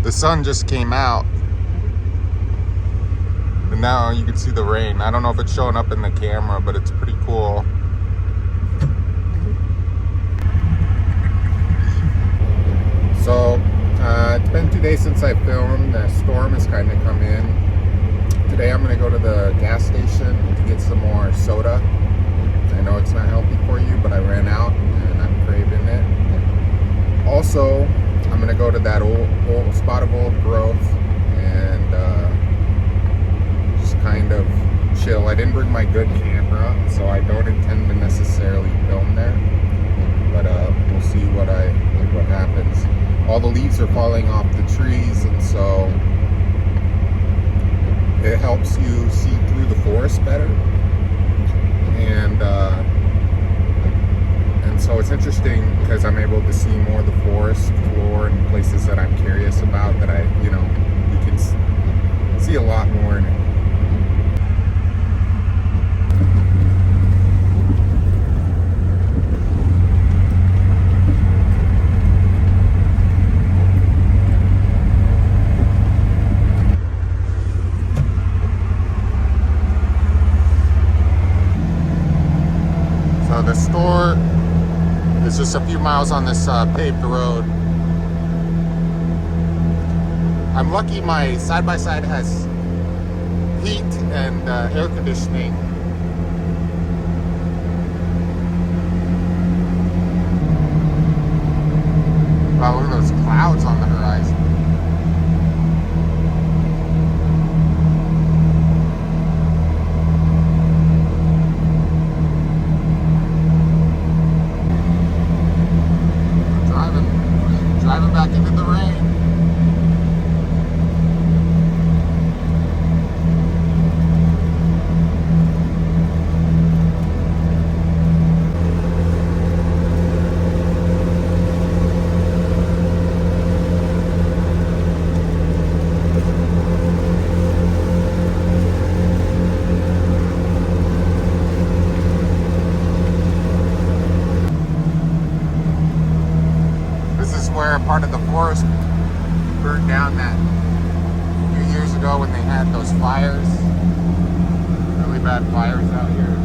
The sun just came out, and now you can see the rain. I don't know if it's showing up in the camera, but it's pretty cool. So it's been 2 days since I filmed. The storm has kind of come in. Today I'm going to go to the gas station to get some more soda. I know it's not healthy for you, but I ran out and I'm craving it. Also, I'm going to go to that old spot of old growth and just kind of chill. I didn't bring my good camera, so I don't intend to necessarily film there. But we'll see what happens. All the leaves are falling off the trees, and so it helps you see through the forest better. And so it's interesting because I'm able to see more of the forest floor and places that I'm curious about that you can see a lot more in it. The store is just a few miles on this paved road. I'm lucky my side-by-side has heat and air conditioning. Wow, look at those clouds on the horizon. Driving back into the rain. Where part of the forest burned down that a few years ago when they had those fires, really bad fires out here.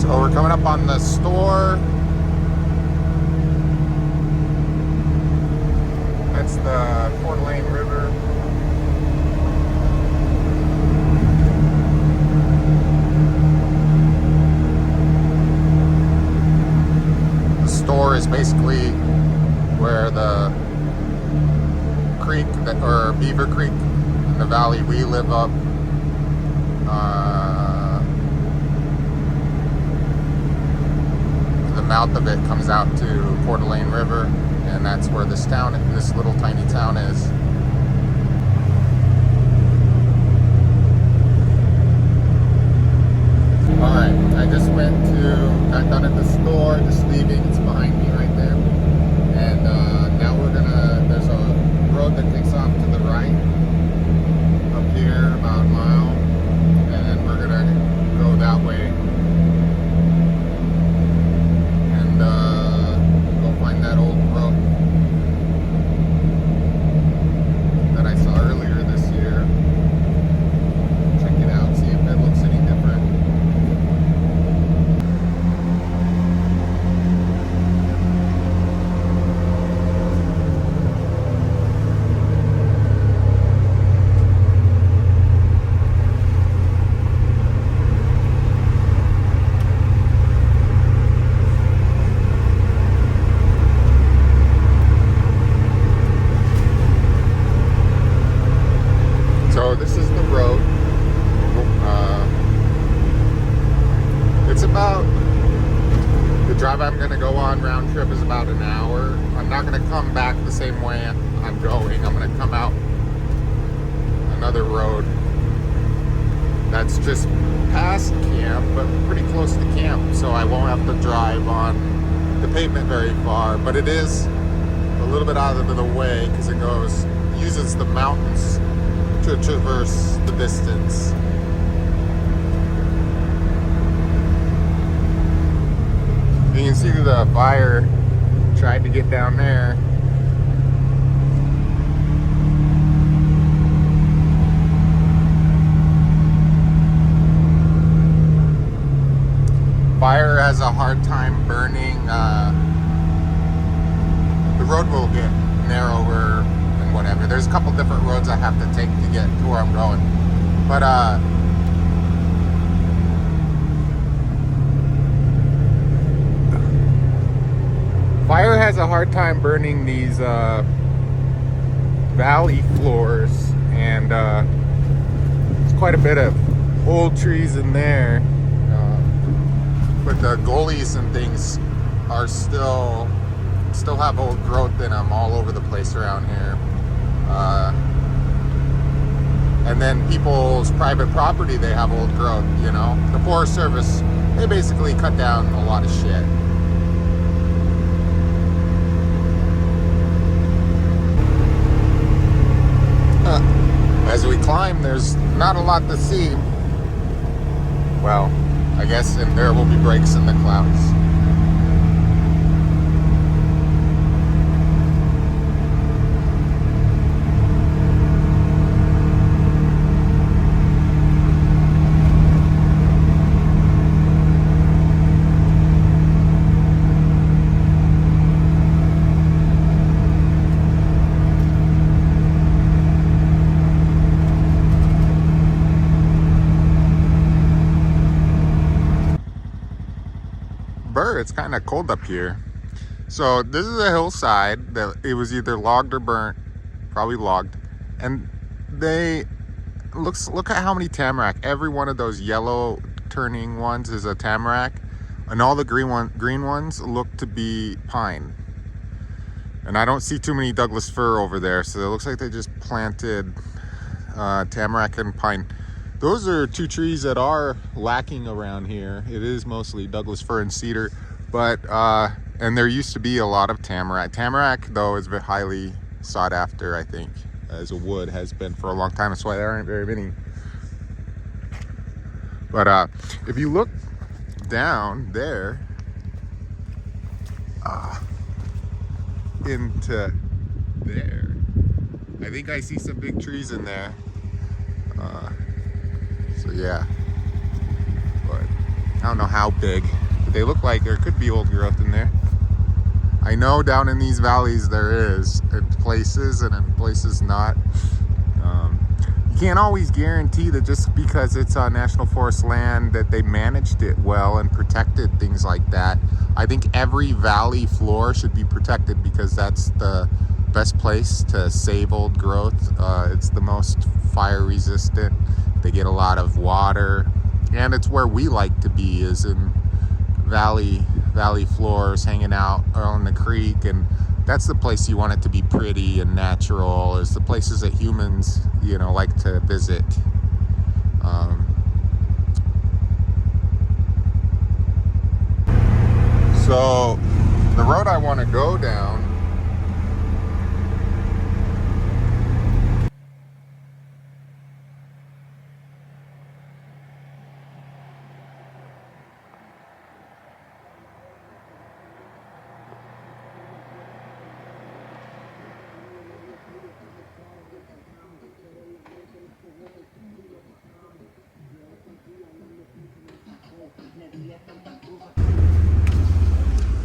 So we're coming up on the store. That's the Coeur d'Alene River. Store is basically where the creek or Beaver Creek in the valley we live up the mouth of it comes out to Coeur d'Alene River, and that's where this little tiny town is. Alright, I just got done at the store, just leaving. It's behind me right there. And now there's a road that takes off to the right up here about a mile. And we're gonna go that way. And go find that old road that I saw earlier this year. Check it out, see if it looks any different. So this is the road. It's about, the drive I'm going to go on round trip is about an hour. I'm not going to come back the same way I'm going. I'm going to come out another road that's just past camp, but pretty close to camp, so I won't have to drive on the pavement very far. But it is a little bit out of the way because it uses the mountains to traverse the distance. the fire. Tried to get down there. Fire has a hard time burning. The road will get narrower and whatever. There's a couple different roads I have to take to get to where I'm going. But fire has a hard time burning these valley floors, and there's quite a bit of old trees in there. But the gullies and things are still have old growth in them all over the place around here. And then people's private property, they have old growth, you know. The Forest Service, they basically cut down a lot of shit. As we climb, there's not a lot to see. Well, I guess there will be breaks in the clouds. It's kind of cold up here. So this is a hillside that it was either logged or burnt, probably logged, and look at how many tamarack. Every one of those yellow turning ones is a tamarack, and all the green ones look to be pine. And I don't see too many Douglas fir over there, so it looks like they just planted tamarack and pine. Those are two trees that are lacking around here. It is mostly Douglas fir and cedar, but and there used to be a lot of tamarack. Tamarack, though, is very highly sought after, I think, as a wood has been for a long time. That's why there aren't very many. But if you look down there into there, I think I see some big trees in there. So yeah, but I don't know how big, but they look like there could be old growth in there. I know down in these valleys there is, in places and in places not. You can't always guarantee that just because it's on National Forest land that they managed it well and protected things like that. I think every valley floor should be protected because that's the best place to save old growth. It's the most fire resistant. They get a lot of water, and it's where we like to be, is in valley floors, hanging out on the creek, and that's the place you want it to be pretty and natural. Is the places that humans, you know, like to visit. So the road I want to go down,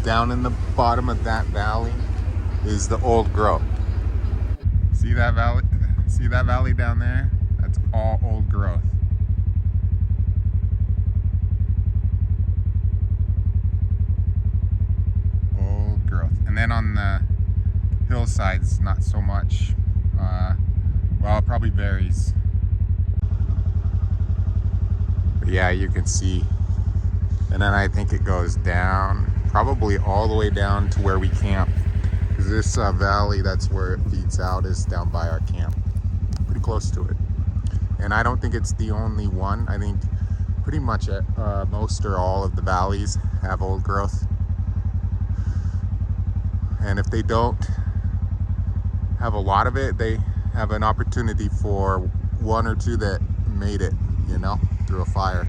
down in the bottom of that valley is the old growth. See that valley? See that valley down there? That's all old growth. Old growth. And then on the hillsides, not so much. Well, it probably varies. But yeah, you can see. And then I think it goes down, probably all the way down to where we camp. Because this valley, that's where it feeds out, is down by our camp. Pretty close to it. And I don't think it's the only one. I think pretty much most or all of the valleys have old growth. And if they don't have a lot of it, they have an opportunity for one or two that made it, you know, through a fire.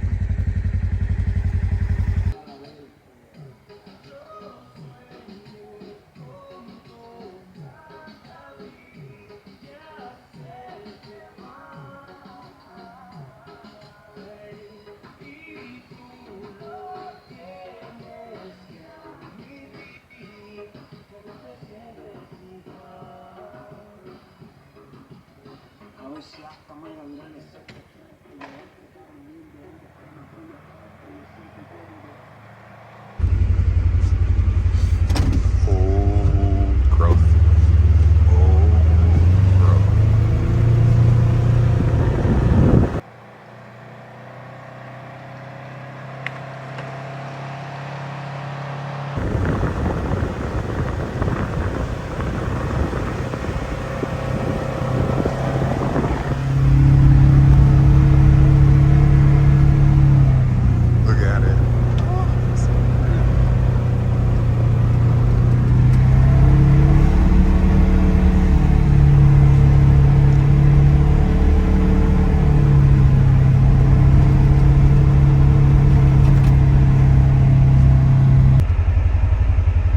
Old growth. Old growth. Look at it.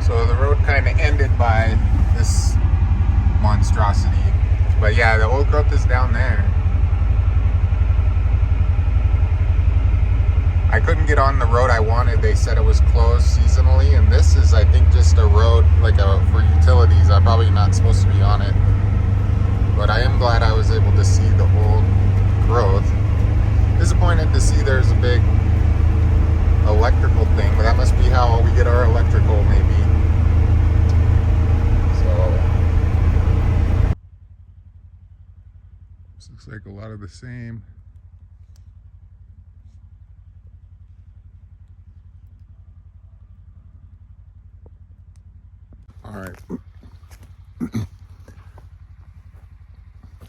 So the road kind of ended by this monstrosity. But yeah, the old growth is down there. I couldn't get on the road I wanted. They said it was closed seasonally, and this is, I think, just a road for utilities. I'm probably not supposed to be on it. But I am glad I was able to see the old growth. Disappointed to see there's a big electrical thing, but that must be how we get our electrical, maybe. This looks like a lot of the same. All right.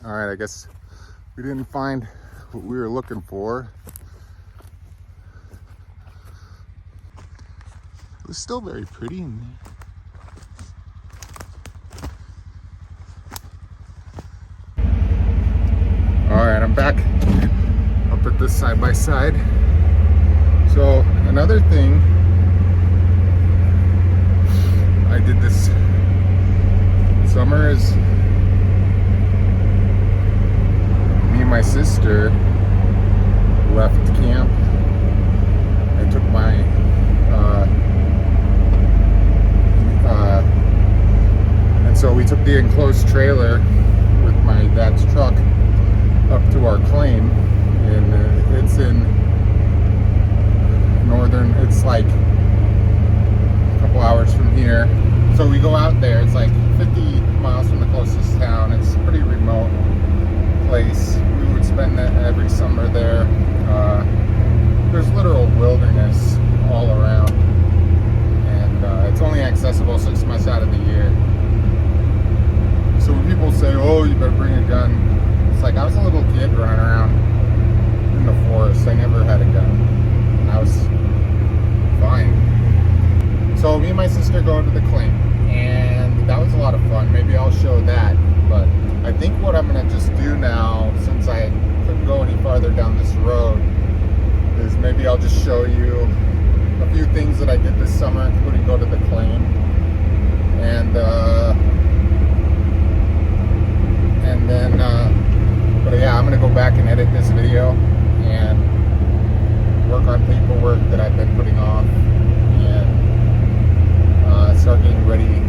All right, I guess we didn't find what we were looking for. It was still very pretty in there. All right, I'm back up at this side by side. So another thing I did this summer is me and my sister left camp. I took my and so we took the enclosed trailer with my dad's truck up to our claim, and it's in northern, it's like a couple hours from here. So we go out there, it's like 50 miles from the closest town. It's a pretty remote place. We would spend every summer there. There's literal wilderness all around, and it's only accessible 6 months out of the year. So when people say, oh, you better bring a gun, it's like I was a little kid running around in the forest. I never had a gun. I was fine. So me and my sister go to the claim, and that was a lot of fun. Maybe I'll show that, but I think what I'm gonna just do now, since I couldn't go any farther down this road, is maybe I'll just show you a few things that I did this summer, including go to the claim, and then but yeah, I'm gonna go back and edit this video and work on paperwork that I've been putting off, and start getting ready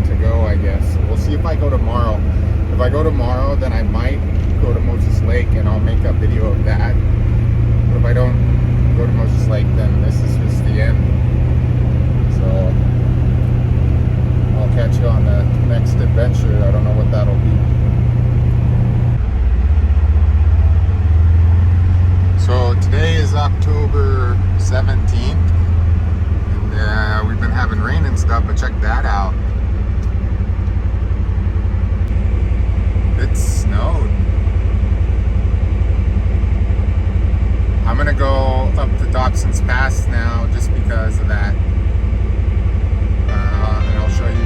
to go, I guess. So we'll see if I go tomorrow. If I go tomorrow, then I might go to Moses Lake and I'll make a video of that. But if I don't go to Moses Lake, then this is just the end. So I'll catch you on the next adventure. I don't know what that'll be. So today is October 17th, and we've been having rain and stuff, but check that out. It snowed. I'm gonna go up to Dobson's Pass now just because of that, and I'll show you.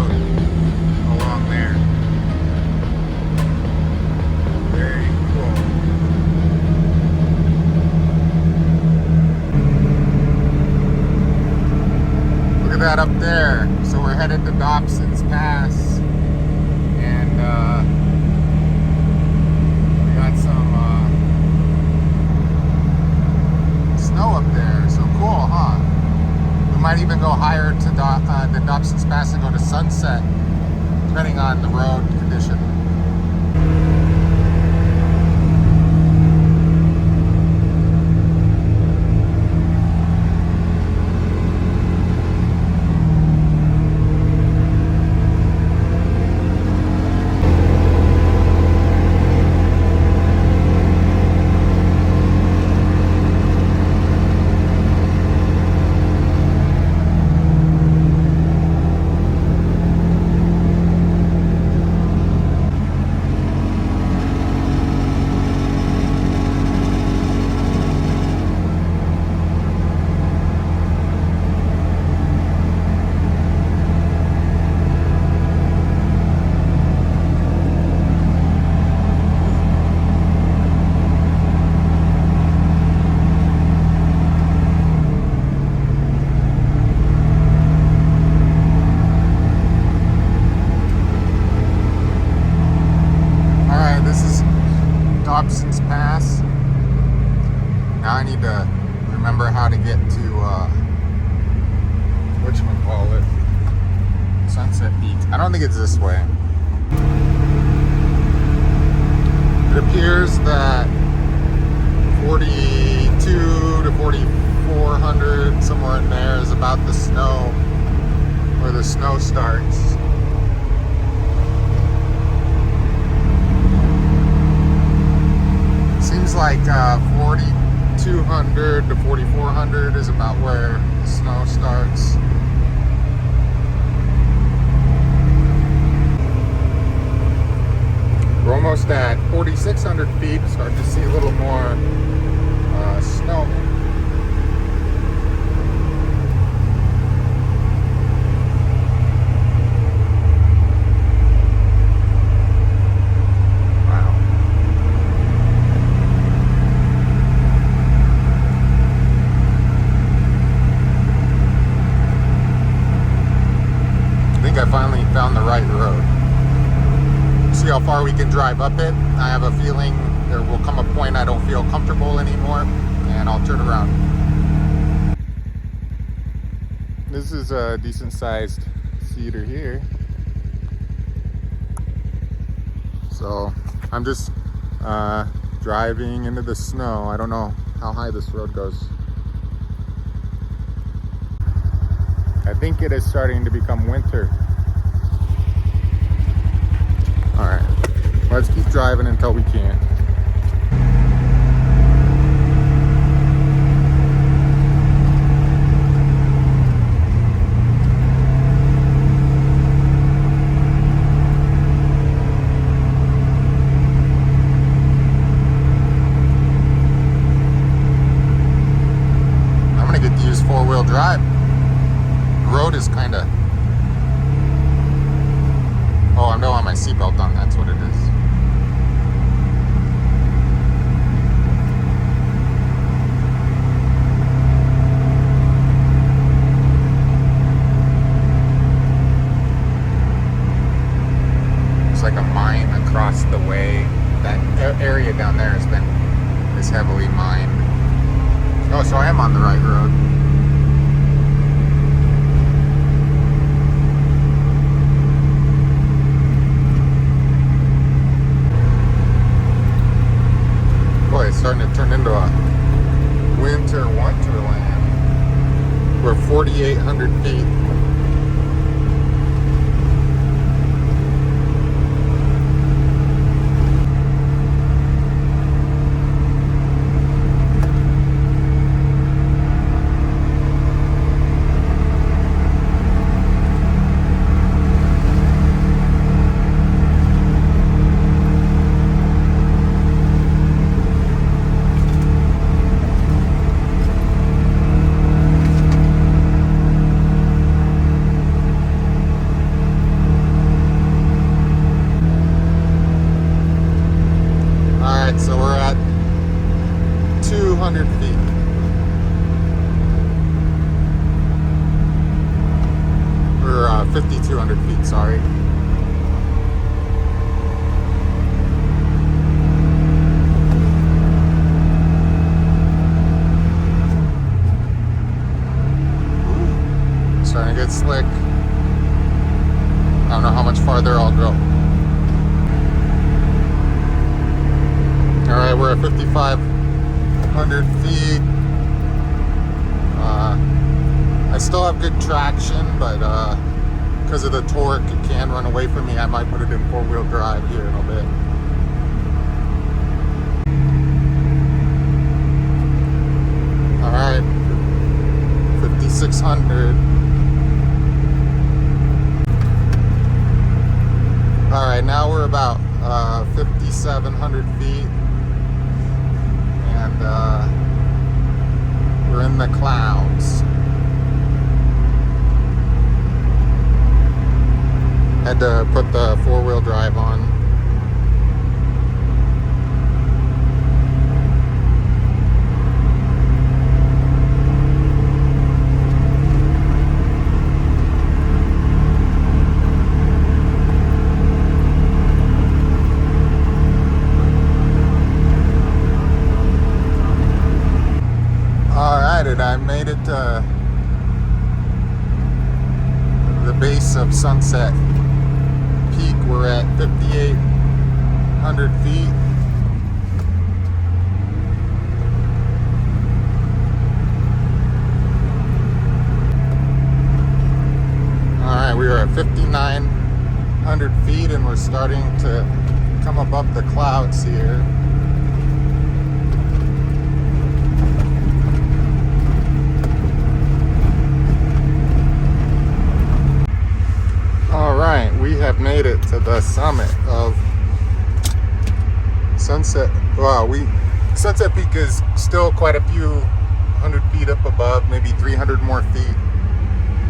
road along there. Very cool. Look at that up there. So we're headed to Dobson's Pass, and we got some snow up there. So cool, huh? We might even go higher to the Dobson's Pass and go to Sunset, depending on the road condition. Dobson's Pass. Now I need to remember how to get to whatchamacallit, Sunset Beach. I don't think it's this way. It appears that 42 to 4,400, somewhere in there, is about the snow, where the snow starts. Seems like 4,200 to 4,400 is about where the snow starts. We're almost at 4,600 feet, starting to see a little more snow. I finally found the right road. See how far we can drive up it. I have a feeling there will come a point I don't feel comfortable anymore, and I'll turn around. This is a decent sized cedar here. So I'm just driving into the snow. I don't know how high this road goes. I think it is starting to become winter. Alright, let's keep driving until we can't. I'm gonna get to use four-wheel drive. The road is kind of... Oh, I don't have my seatbelt on, that's what it is. It's like a mine across the way. That area down there is heavily mined. Oh, so I am on the right road. It's starting to turn into a winter wonderland. We're 4,800 feet. 5,200 feet, sorry. Starting to get slick. I don't know how much farther I'll go. Alright, we're at 5,500 feet. I still have good traction, but because of the torque, it can run away from me. I might put it in 4-wheel drive here in a bit. Alright, 5,600. Alright, now we're about 5,700 feet, and we're in the clouds. Had to put the 4-wheel drive on. And I made it to the base of Sunset Peak. We're at 5,800 feet. Alright, we are at 5,900 feet and we're starting to come above the clouds here. Alright, we have made it to the summit of Sunset. Wow, Sunset Peak is still quite a few hundred feet up above, maybe 300 more feet.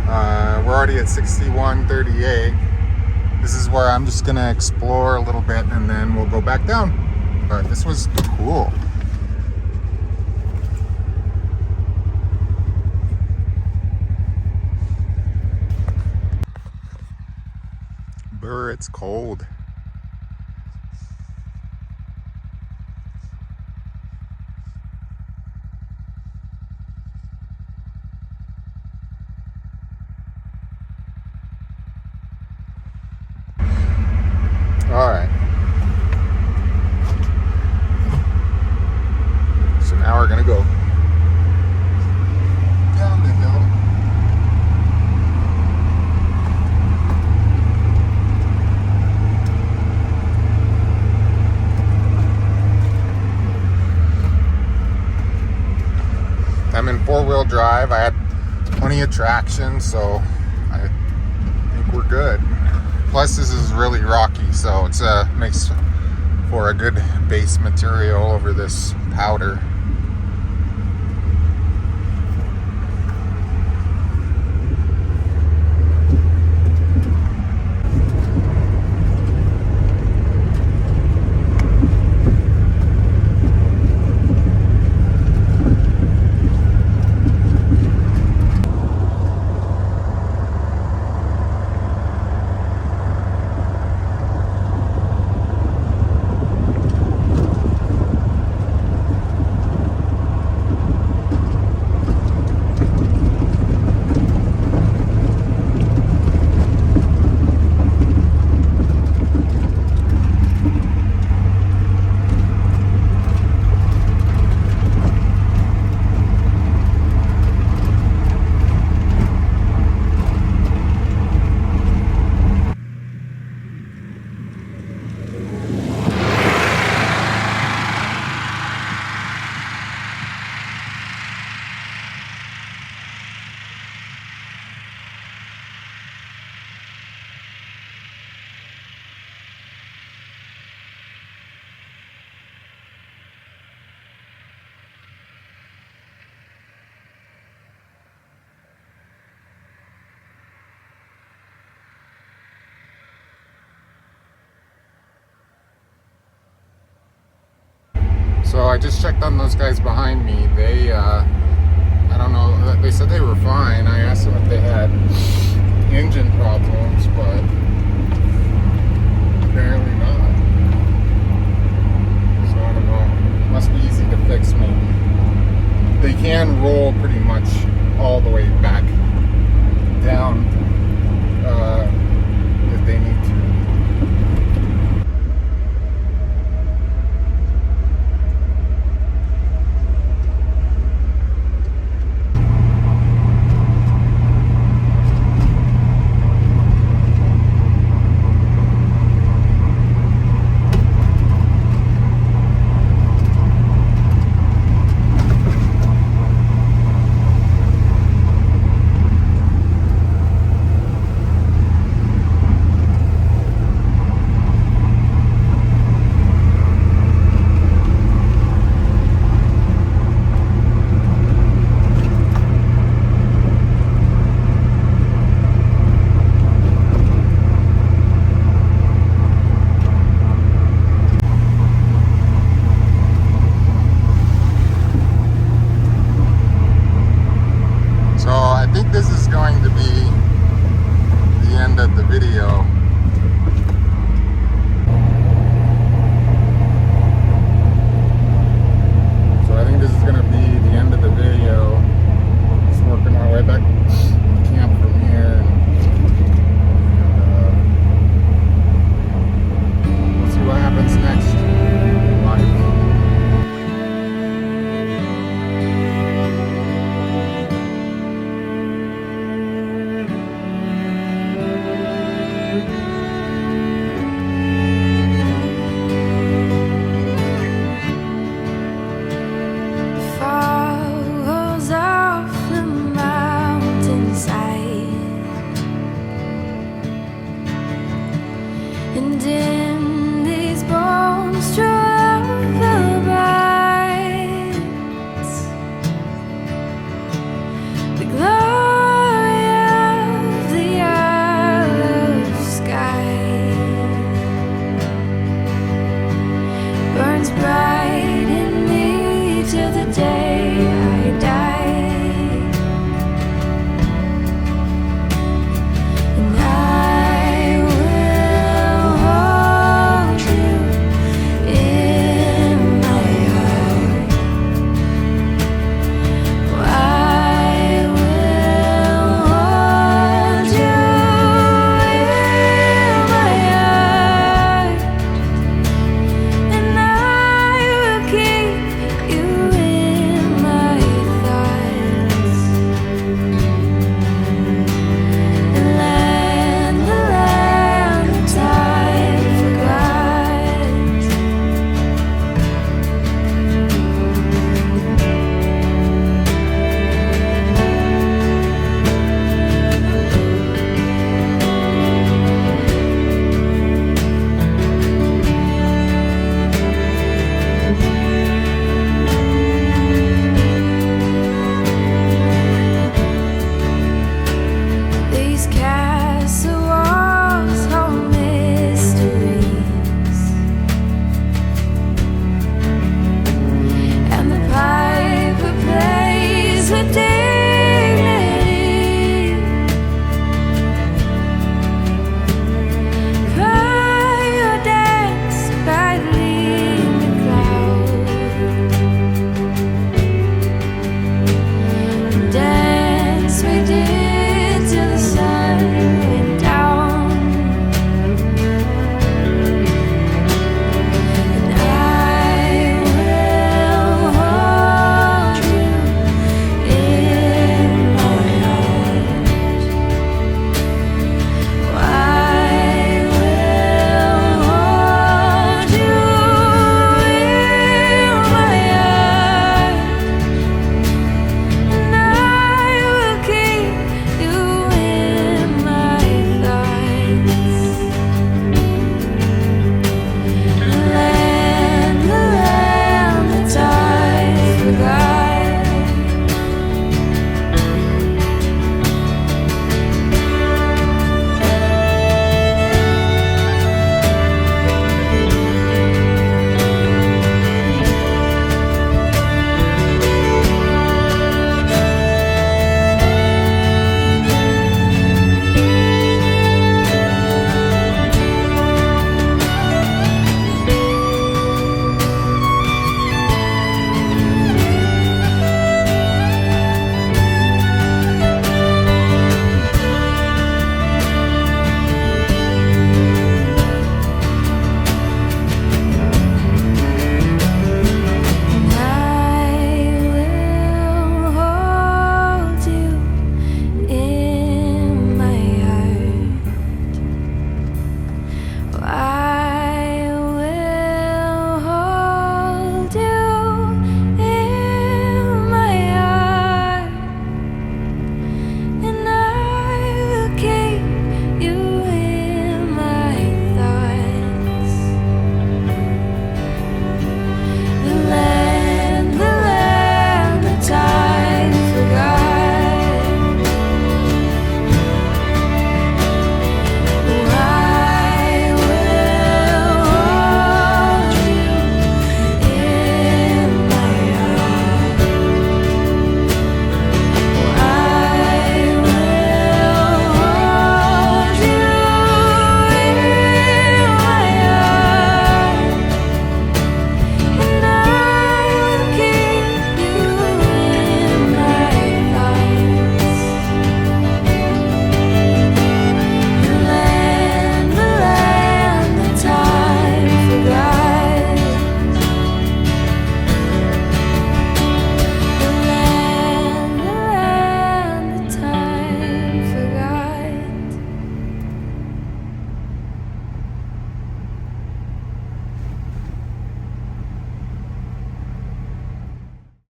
We're already at 6138. This is where I'm just gonna explore a little bit and then we'll go back down. But this was cool. Brr, it's cold. All right. So now we're gonna go down the hill. I'm in 4-wheel drive. I had plenty of traction, so I think we're good. Plus, this is really rocky, so it makes for a good base material over this powder. So I just checked on those guys behind me. They, I don't know, they said they were fine. I asked them if they had engine problems. video. So I think this is gonna be the end of the video. Just working my way back to camp from here. And we'll see what happens next in life. Falls off the mountainside, and in